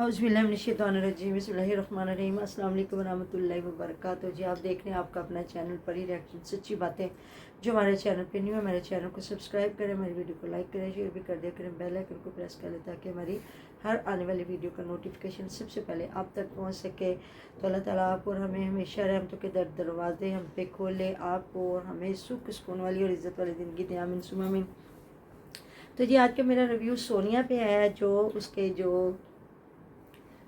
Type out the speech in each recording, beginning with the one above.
औज़ुबिल्लाहिमिनश्शैतानिर्रजीम बिस्मिल्लाहिर्रहमानिर्रहीम अस्सलाम वालेकुम वरहमतुल्लाहि वबरकातुहू। जी आप देख रहे हैं आपका अपना चैनल परी रिएक्शन सच्ची बातें। जो हमारे चैनल पे न्यू है मेरे चैनल को सब्सक्राइब करें, हमारी वीडियो को लाइक करें, शेयर भी कर दिया करें, बेल आइकन को प्रेस कर लें ताकि हमारी हर आने वाली वीडियो का नोटिफिकेशन सबसे पहले आप तक पहुँच सके। तो अल्लाह ताला आप और हमें हमेशा रहमतों के दरवाजे हम पे खोले, आपको और हमें सुख सुकून वाली और इज़्ज़त वाली ज़िंदगी दे, आमीन सुम्मा आमीन। तो जी आज का मेरा रिव्यू सोनिया पे है, जो उसके जो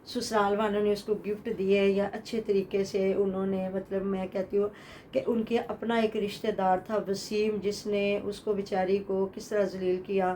ससुराल वालों ने उसको गिफ्ट दिए या अच्छे तरीके से उन्होंने, मतलब मैं कहती हूँ कि उनके अपना एक रिश्तेदार था वसीम, जिसने उसको बेचारी को किस तरह जलील किया,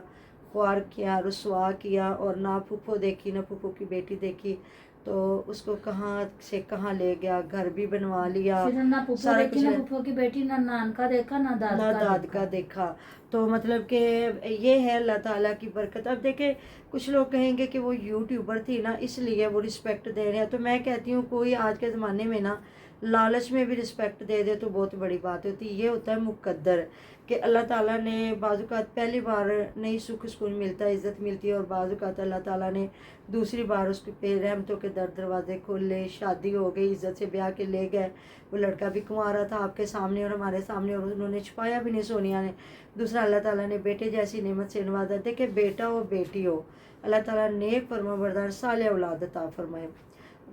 ख्वार किया, रुसवा किया, और ना फूफो देखी ना फूफो की बेटी देखी, तो उसको कहाँ से कहाँ ले गया, घर भी बनवा लिया, फिर ना फूफो देखी ना फूफो की बेटी, ना नान का देखा ना दाद का देखा। तो मतलब कि ये है अल्लाह ताला की बरकत। अब देखे कुछ लोग कहेंगे कि वो यूट्यूबर थी ना इसलिए वो रिस्पेक्ट दे रहे हैं, तो मैं कहती हूँ कोई आज के ज़माने में ना लालच में भी रिस्पेक्ट दे दे तो बहुत बड़ी बात होती है। ये होता है मुकद्दर कि अल्लाह ताला ने बाज़ुकात पहली बार नहीं सुख सुकून मिलता है, इज़्ज़त मिलती है, और बाज़ुकात अल्लाह ताला ने दूसरी बार उसके पे रहमतों के दरवाजे खोले, शादी हो गई, इज़्ज़त से ब्याह के ले गए, वो लड़का भी कुंवारा था आपके सामने और हमारे सामने, और उन्होंने छुपाया भी नहीं सोनिया ने। दूसरा अल्लाह ताला ने बेटे जैसी नेमत से नवाजा। देखे बेटा हो बेटी हो, अल्लाह ताला नेक फरमाबरदार साले औलाद अता फरमाए।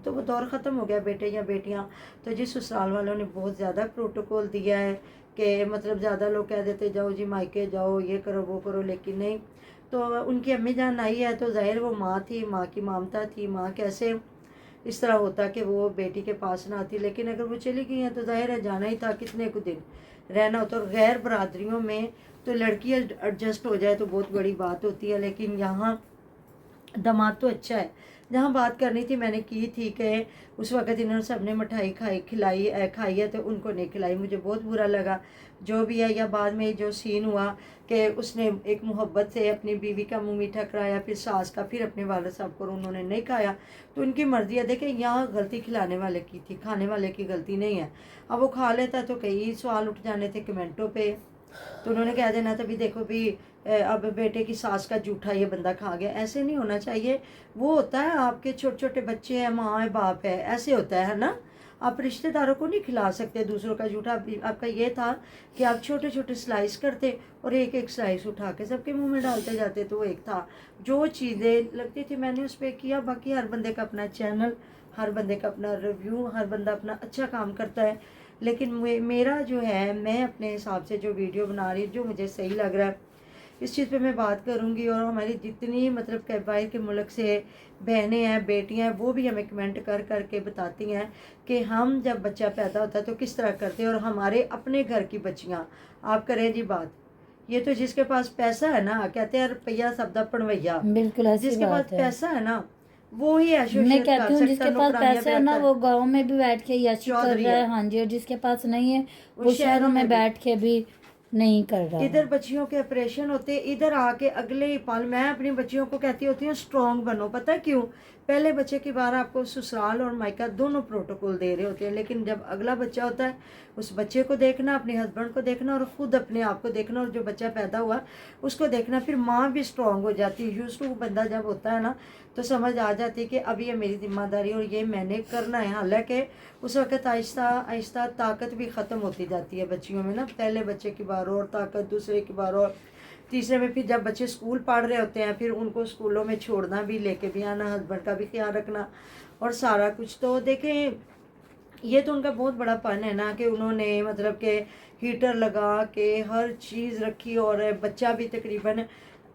तो वो दौर ख़त्म हो गया बेटे या बेटियां। तो जिस ससुराल वालों ने बहुत ज़्यादा प्रोटोकॉल दिया है कि मतलब ज़्यादा लोग कह देते जाओ जी मायके जाओ, ये करो वो करो, लेकिन नहीं। तो उनकी अम्मी जान आई है तो ज़ाहिर वो माँ थी, माँ की ममता थी, माँ कैसे इस तरह होता कि वो बेटी के पास ना आती, लेकिन अगर वो चली गई हैं तो जाहिर है जाना ही था, कितने कुछ दिन रहना होता। और गैर बरादरियों में तो लड़की एडजस्ट हो जाए तो बहुत बड़ी बात होती है, लेकिन यहाँ दामाद तो अच्छा है। जहाँ बात करनी थी मैंने की थी कि उस वक़्त इन्होंने सबने मिठाई खाई है तो उनको नहीं खिलाई, मुझे बहुत बुरा लगा जो भी है। या बाद में जो सीन हुआ कि उसने एक मोहब्बत से अपनी बीवी का मुंह मीठा कराया, फिर सास का, फिर अपने वालिद साहब को, उन्होंने नहीं खाया, तो उनकी मर्ज़ी है। देखें यहाँ गलती खिलाने वाले की थी, खाने वाले की गलती नहीं है। अब वो खा लेता तो कई सवाल उठ जाने थे कमेंटों पर, तो उन्होंने कह देना था भी देखो भी अब बेटे की सास का जूठा ये बंदा खा गया। ऐसे नहीं होना चाहिए। वो होता है आपके छोटे छोटे बच्चे हैं, माँ है, बाप है, ऐसे होता है ना। आप रिश्तेदारों को नहीं खिला सकते दूसरों का जूठा। आपका ये था कि आप छोटे छोटे स्लाइस करते और एक एक स्लाइस उठा के सबके मुंह में डालते जाते, तो वो एक था। जो चीज़ें लगती थी मैंने उस पर किया। बाकी हर बंदे का अपना चैनल, हर बंदे का अपना रिव्यू, हर बंदा अपना अच्छा काम करता है, लेकिन मेरा जो है, मैं अपने हिसाब से जो वीडियो बना रही, जो मुझे सही लग रहा है इस चीज़ पे मैं बात करूँगी। और हमारी जितनी मतलब के बाहर के मुल्क से बहनें हैं, बेटियां हैं, वो भी हमें कमेंट कर कर के बताती हैं कि हम जब बच्चा पैदा होता है तो किस तरह करते हैं, और हमारे अपने घर की बच्चियाँ। आप करें जी बात, ये तो जिसके पास पैसा है ना, कहते हैं रुपया सबदा पनवैया, बिल्कुल ऐसी जिसके पास बात है। पैसा है ना वो ही मैं कहती हूँ जिसके पास पैसा है ना वो गांव में भी बैठ के याशी कर चौधरी रहा है। है, हाँ जी, और जिसके पास नहीं है वो वो शहरों में बैठ के भी नहीं कर रहा इधर है। बच्चियों के ऑपरेशन होते, इधर आके अगले ही पल मैं अपनी बच्चियों को कहती होती हूँ स्ट्रॉन्ग बनो। पता है क्यों? पहले बच्चे की बार आपको ससुराल और मायका दोनों प्रोटोकॉल दे रहे होते हैं, लेकिन जब अगला बच्चा होता है उस बच्चे को देखना, अपने हस्बैंड को देखना और ख़ुद अपने आप को देखना, और जो बच्चा पैदा हुआ उसको देखना, फिर माँ भी स्ट्रॉन्ग हो जाती है। यूज़ टू बंदा जब होता है ना तो समझ आ जाती है कि अब ये मेरी जिम्मेदारी और ये मैंने करना है। हालांकि उस वक़्त आहिस्ता आहिस्ता ताकत भी ख़त्म होती जाती है बच्चियों में ना। पहले बच्चे की बार और ताकत, दूसरे की बार और, तीसरे में फिर जब बच्चे स्कूल पढ़ रहे होते हैं फिर उनको स्कूलों में छोड़ना भी, लेके भी आना, हस्बैंड का भी ख्याल रखना और सारा कुछ। तो देखें ये तो उनका बहुत बड़ा पन है ना कि उन्होंने मतलब कि हीटर लगा के हर चीज़ रखी, और बच्चा भी तकरीबन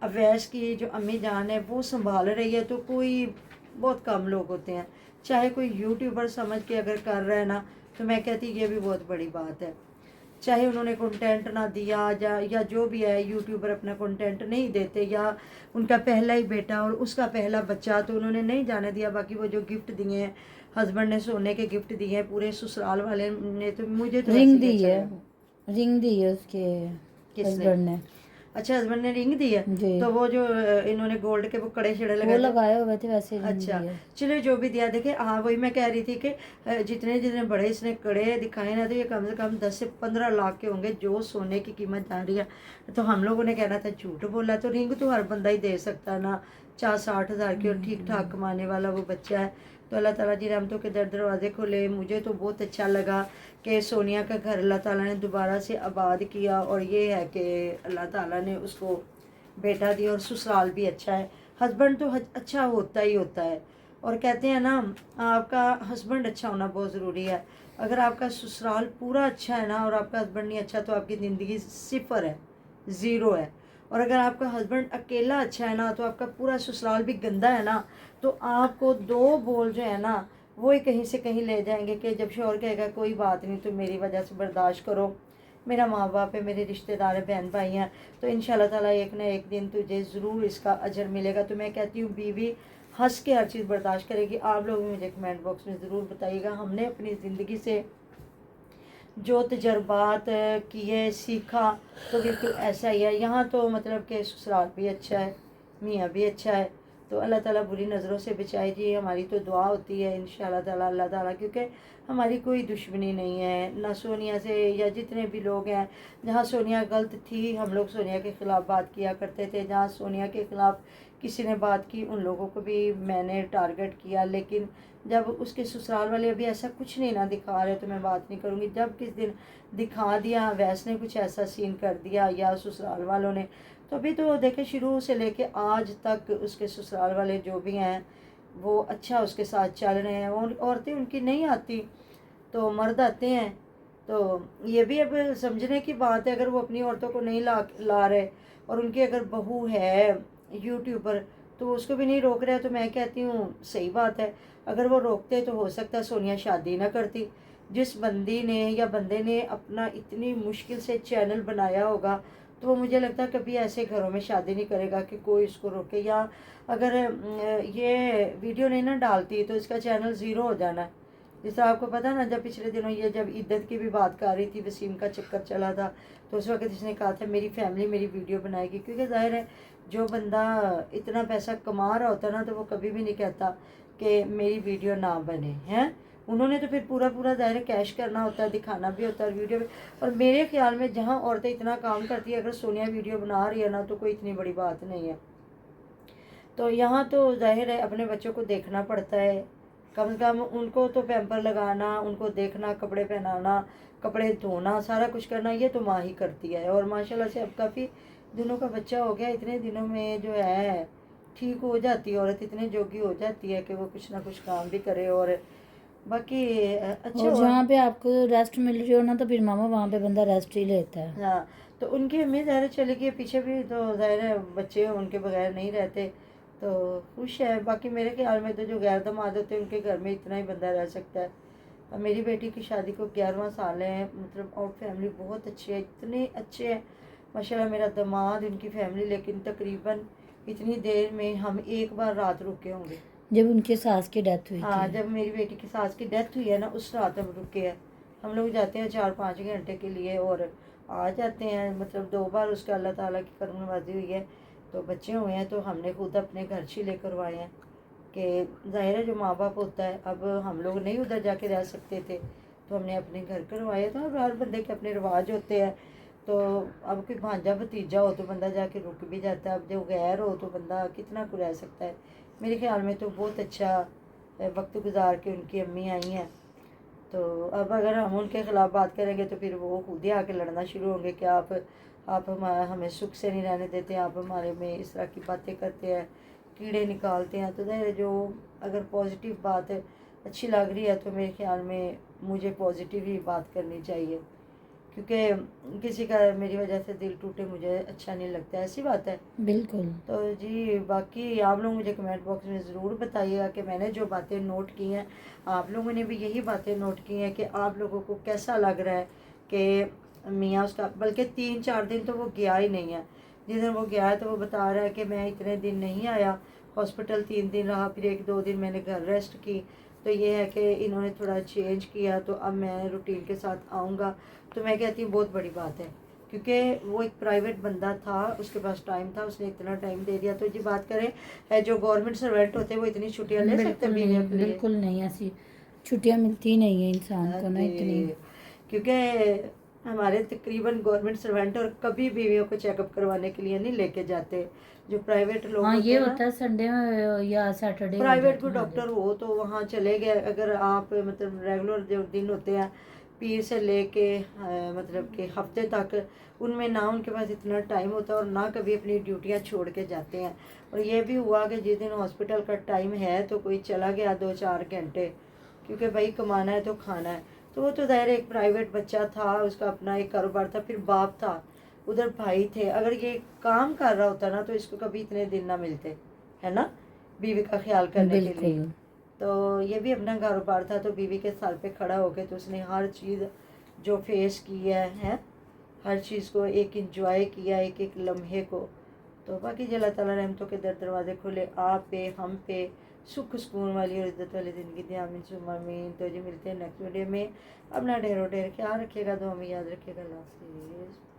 अवैस की जो अम्मी जान है वो संभाल रही है। तो कोई बहुत कम लोग होते हैं, चाहे कोई यूट्यूबर समझ के अगर कर रहा है ना, तो मैं कहती ये भी बहुत बड़ी बात है। चाहे उन्होंने कंटेंट ना दिया या जो भी है, यूट्यूबर अपना कंटेंट नहीं देते, या उनका पहला ही बेटा और उसका पहला बच्चा तो उन्होंने नहीं जाने दिया। बाकी वो जो गिफ्ट दिए हैं, हस्बैंड ने सोने के गिफ्ट दिए हैं, पूरे ससुराल वाले ने, तो मुझे तो रिंग दी है, रिंग दी है उसके हस्बैंड ने। अच्छा, हस्बैंड ने रिंग दी है। तो वो जो इन्होंने गोल्ड के वो कड़े छड़े लगाए हुए थे वैसे। अच्छा चलो जो भी दिया। देखे हाँ वही मैं कह रही थी कि जितने जितने बड़े इसने कड़े दिखाए ना, तो ये कम से कम 10 से 15 लाख के होंगे जो सोने की कीमत जा रही है। तो हम लोगों ने कहना था झूठ बोला, तो रिंग तो हर बंदा ही दे सकता है ना, 50-60 हज़ार की और ठीक ठाक कमाने वाला वो बच्चा है। तो अल्लाह ताला जी रहमतों के दर दरवाज़े खोले। मुझे तो बहुत अच्छा लगा कि सोनिया का घर अल्लाह ताला ने दोबारा से आबाद किया, और ये है कि अल्लाह ताला ने उसको बेटा दिया और ससुराल भी अच्छा है। हस्बैंड तो अच्छा होता ही होता है, और कहते हैं ना आपका हस्बैंड अच्छा होना बहुत ज़रूरी है। अगर आपका ससुराल पूरा अच्छा है ना और आपका हस्बैंड नहीं अच्छा, तो आपकी ज़िंदगी सिफर है, ज़ीरो है। और अगर आपका हस्बैंड अकेला अच्छा है ना, तो आपका पूरा ससुराल भी गंदा है ना, तो आपको दो बोल जो है ना वो ही कहीं से कहीं ले जाएंगे कि जब शोहर कहेगा कोई बात नहीं, तो मेरी वजह से बर्दाश्त करो, मेरा माँ बाप है, मेरे रिश्तेदार है, बहन भाई हैं, तो इंशाल्लाह ताला एक ना एक दिन तुझे ज़रूर इसका अजर मिलेगा। तो मैं कहती हूँ बीवी हंस के हर चीज़ बर्दाश्त करेगी। आप लोग भी मुझे कमेंट बॉक्स में ज़रूर बताइएगा हमने अपनी ज़िंदगी से जो तजर्बात किए सीखा, तो बिल्कुल ऐसा ही है। यहाँ तो मतलब कि ससुराल भी अच्छा है, मियाँ भी अच्छा है, तो अल्लाह ताला बुरी नज़रों से बचाए जी। हमारी तो दुआ होती है इंशाल्लाह ताला अल्लाह ताला, क्योंकि हमारी कोई दुश्मनी नहीं है ना सोनिया से या जितने भी लोग हैं। जहाँ सोनिया गलत थी हम लोग सोनिया के ख़िलाफ़ बात किया करते थे, जहाँ सोनिया के ख़िलाफ़ किसी ने बात की उन लोगों को भी मैंने टारगेट किया। लेकिन जब उसके ससुराल वाले अभी ऐसा कुछ नहीं ना दिखा रहे तो मैं बात नहीं करूँगी। जब किस दिन दिखा दिया वैस ने कुछ ऐसा सीन कर दिया या ससुराल वालों ने, तो अभी तो देखे शुरू से लेके आज तक उसके ससुराल वाले जो भी हैं वो अच्छा उसके साथ चल रहे हैं। और औरतें उनकी नहीं आती तो मर्द आते हैं, तो ये भी अब समझने की बात है। अगर वो अपनी औरतों को नहीं ला रहे और उनकी अगर बहू है यूट्यूबर तो उसको भी नहीं रोक रहा है, तो मैं कहती हूँ सही बात है। अगर वो रोकते तो हो सकता है सोनिया शादी ना करती। जिस बंदी ने या बंदे ने अपना इतनी मुश्किल से चैनल बनाया होगा, तो वो मुझे लगता है कभी ऐसे घरों में शादी नहीं करेगा कि कोई इसको रोके। या अगर ये वीडियो नहीं ना डालती तो इसका चैनल ज़ीरो हो जाना है। जैसे आपको पता ना, जब पिछले दिनों ये जब इद्दत की भी बात कर रही थी, वसीम का चक्कर चला था, तो उस वक्त इसने कहा था मेरी फैमिली मेरी वीडियो बनाएगी, क्योंकि जाहिर है जो बंदा इतना पैसा कमा रहा होता ना तो वो कभी भी नहीं कहता कि मेरी वीडियो ना बने हैं। उन्होंने तो फिर पूरा पूरा ज़ाहिर कैश करना होता है, दिखाना भी होता है वीडियो में। और मेरे ख्याल में जहाँ औरतें इतना काम करती है, अगर सोनिया वीडियो बना रही है ना तो कोई इतनी बड़ी बात नहीं है। तो यहाँ तो जाहिर है अपने बच्चों को देखना पड़ता है, कम से कम उनको तो पैम्पर लगाना, उनको देखना, कपड़े पहनाना, कपड़े धोना, सारा कुछ करना ये तो माँ ही करती है। और माशाल्लाह से अब काफ़ी दिनों का बच्चा हो गया, इतने दिनों में जो है ठीक हो जाती है औरत, इतने जोगी हो जाती है कि वो कुछ ना कुछ काम भी करे। और बाकी अच्छा और हुआ। जहाँ पे आपको रेस्ट मिल रही हो ना तो फिर मामा वहाँ पे बंदा रेस्ट ही लेता है। हाँ, तो उनकी अम्मी ज़ाहिर चली गई, पीछे भी तो ज़ाहिर है बच्चे उनके बगैर नहीं रहते, तो खुश है। बाकी मेरे ख्याल में तो जो गैर दामाद होते हैं उनके घर में इतना ही बंदा रह सकता है। और मेरी बेटी की शादी को 11वां साल है, मतलब और फैमिली बहुत अच्छी है, इतने अच्छे हैं माशाल्लाह मेरा दामाद, उनकी फैमिली। लेकिन तकरीबन इतनी देर में हम एक बार रात रुके होंगे जब उनके सास की डेथ हुई हाँ, थी। जब मेरी बेटी की सास की डेथ हुई है ना उस रात हम रुके हैं। हम लोग जाते हैं 4-5 घंटे के लिए और आ जाते हैं। मतलब 2 बार उसका अल्लाह ताला की करम नवाजी हुई है, तो बच्चे हुए हैं तो हमने खुद अपने घर से ले करवाए हैं कि ज़ाहिर है जो माँ बाप होता है, अब हम लोग नहीं उधर जाके रह सकते थे तो हमने अपने घर करवाया था। हर बंदे के अपने रिवाज होते हैं, तो अब कोई भांजा भतीजा हो तो बंदा जाके रुक भी जाता है, अब जो गैर हो तो बंदा कितना को रह सकता है। मेरे ख्याल में तो बहुत अच्छा वक्त गुजार के उनकी अम्मी आई हैं। तो अब अगर हम उनके ख़िलाफ़ बात करेंगे तो फिर वो खुद ही आके लड़ना शुरू होंगे कि आप हमें सुख से नहीं रहने देते, आप हमारे में इस तरह की बातें करते हैं, कीड़े निकालते हैं। तो ज़ाहिर जो अगर पॉजिटिव बात अच्छी लग रही है तो मेरे ख्याल में मुझे पॉजिटिव ही बात करनी चाहिए, क्योंकि किसी का मेरी वजह से दिल टूटे मुझे अच्छा नहीं लगता, ऐसी बात है। बिल्कुल। तो जी बाकी आप लोग मुझे कमेंट बॉक्स में ज़रूर बताइएगा कि मैंने जो बातें नोट की हैं आप लोगों ने भी यही बातें नोट की हैं कि आप लोगों को कैसा लग रहा है कि मियाँ उसका, बल्कि 3-4 दिन तो वो गया ही नहीं है। जिस दिन वो गया है तो वो बता रहा है कि मैं इतने दिन नहीं आया, हॉस्पिटल 3 दिन रहा, फिर 1-2 दिन मैंने घर रेस्ट की। तो ये है कि इन्होंने थोड़ा चेंज किया तो अब मैं रूटीन के साथ आऊँगा। तो मैं कहती हूँ बहुत बड़ी बात है, क्योंकि वो एक प्राइवेट बंदा था, उसके पास टाइम था, उसने इतना टाइम दे दिया। तो जी बात करें जो गवर्नमेंट सर्वेंट होते हैं वो इतनी छुट्टियाँ ले सकते हैं बीवियों के लिए? बिल्कुल नहीं, ऐसी छुट्टियाँ मिलती नहीं है इंसान को ना इतनी। क्योंकि हमारे तकरीबन गवर्नमेंट सर्वेंट और कभी बीवियों को चेकअप करवाने के लिए नहीं लेके जाते। जो प्राइवेट लोग हाँ होते ये हैं होता ना, है संडे में या सैटरडे हो प्राइवेट जाती को है, हाँ डॉक्टर जी। हो तो वहाँ चले गए। अगर आप मतलब रेगुलर जो दिन होते हैं पीर से लेके मतलब कि हफ्ते तक, उनमें ना उनके पास इतना टाइम होता है और ना कभी अपनी ड्यूटियाँ छोड़ के जाते हैं। और ये भी हुआ कि जिस दिन हॉस्पिटल का टाइम है तो कोई चला गया 2-4 घंटे, क्योंकि भाई कमाना है तो खाना है। तो वो तो दायरे एक प्राइवेट बच्चा था, उसका अपना एक कारोबार था, फिर बाप था, उधर भाई थे। अगर ये काम कर रहा होता ना तो इसको कभी इतने दिन ना मिलते, है ना, बीवी का ख्याल करने के लिए। बिल्कुल। तो ये भी अपना कारोबार था, तो बीवी के सर पे खड़ा होके तो उसने हर चीज़ जो फेस की है, हर चीज़ को एक इंजॉय किया, एक एक लम्हे को। तो बाकी जी अल्लाह ताला रहमतों के दरवाजे खोले आप पे, हम पे, सुख सुकून वाली और इज्जत वाली ज़िंदगी दी, आमीन सुम्मा आमीन। तो जी मिलते हैं नेक्स्ट वीडियो में। अपना ढेरों ढेर ख्याल रखिएगा, दुआ में याद रखिएगा। अल्लाह हाफिज़।